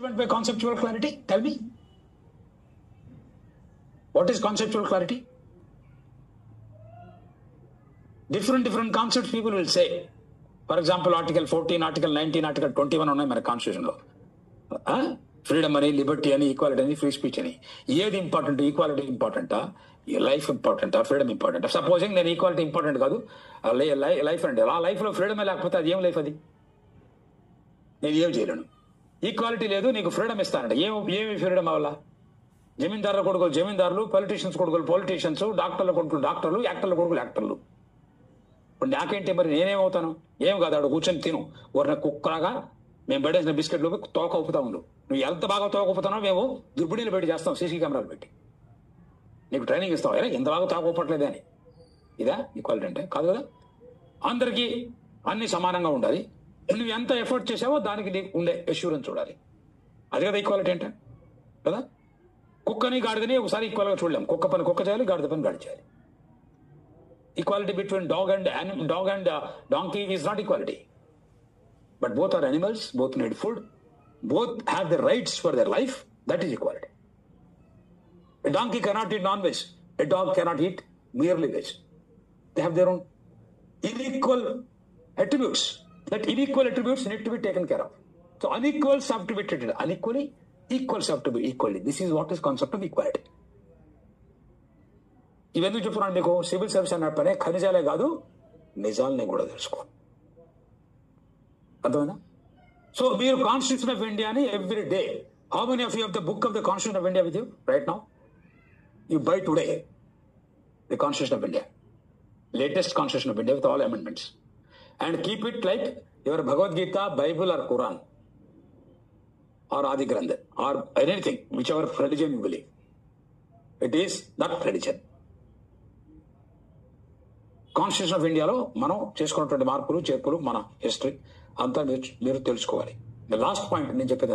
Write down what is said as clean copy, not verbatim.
By conceptual clarity, tell me. What is conceptual clarity? Different concepts people will say. For example, Article 14, Article 19, Article 21 ఉన్నాయి మన constitution లో. Freedom అని, Liberty అని, equality అని, free speech అని. ఏది important? Equality ఇంపార్టెంటా, లైఫ్ ఇంపార్టెంటా, ఫ్రీడమ్ ఇంపార్టెంటా? సపోజింగ్ నేను ఈక్వాలిటీ ఇంపార్టెంట్ కాదు, లైఫ్ అండి. ఆ లైఫ్ లో ఫ్రీడమే లేకపోతే అది ఏం లైఫ్? అది నేను ఏం చేయలేను. ఈక్వాలిటీ లేదు, నీకు ఫ్రీడమ్ ఇస్తానంట. ఏమి ఫ్రీడమ్ అవ్వాలా? జమీందారుల కొడుకులు జమీందారులు, పొలిటీషియన్స్ కొడుకులు పొలిటీషియన్స్, డాక్టర్ల కొడుకులు డాక్టర్లు, యాక్టర్ల కొడుకులు యాక్టర్లు. ఇప్పుడు నాకేంటి మరి? నేనేమవుతాను? ఏం కాదు, ఆడు కూర్చొని తిను. ఊరిన కుక్కలాగా మేము పడేసిన బిస్కెట్లు తోక ఉప్పుతా ఉండు. నువ్వు ఎంత బాగా తోక ఉప్పుతానో మేము దుర్బిడీలు పెట్టి చేస్తాం, సీసీ కెమెరాలు పెట్టి. నీకు ట్రైనింగ్ ఇస్తాం, ఎలా ఎంత బాగా తోక ఉప్పట్లేదే అని. ఇదా ఈక్వాలిటీ అంటే? కాదు కదా. అందరికీ అన్ని సమానంగా ఉండాలి. నువ్వు ఎంత ఎఫర్ట్ చేసావో దానికి నీకు ఉండే అష్యూరెన్స్ చూడాలి. అది కదా ఈక్వాలిటీ అంటే కదా. కుక్కని గాడిదని ఒకసారి ఈక్వల్గా చూడలేం. కుక్క పని కుక్క చేయాలి, గాడిద పని గాడి చేయాలి. Equality between dog and donkey is not equality. But both are animals, both need food, both have the rights for their life. That is equality. A donkey cannot eat non-veg. A dog cannot eat merely veg. They have their own unequal attributes. That unequal attributes need to be taken care of. So unequals have to be treated unequally, equals have to be equally. This is what is concept of equality. ఇవన్నీ చెప్తున్నాను మీకు. Civil service అన్న పనే ఖనిజాలే కాదు, నిజాలని కూడా తెలుసుకో. అర్థమైనా? So మీరు కాన్స్టిట్యూషన్ ఆఫ్ ఇండియాని every day, how many of you of the book of the constitution of India with you right now? You buy today the constitution of India, latest constitution of India with all amendments, and keep it like your Bhagavad Gita, Bible or Quran or Adi Granth or anything which ever religion you believe. It is that religion. Constitution of ఇండియాలో మనం చేసుకున్నటువంటి మార్పులు చేర్పులు, మన history అంతా మీరు తెలుసుకోవాలి. Last point నేను చెప్పేది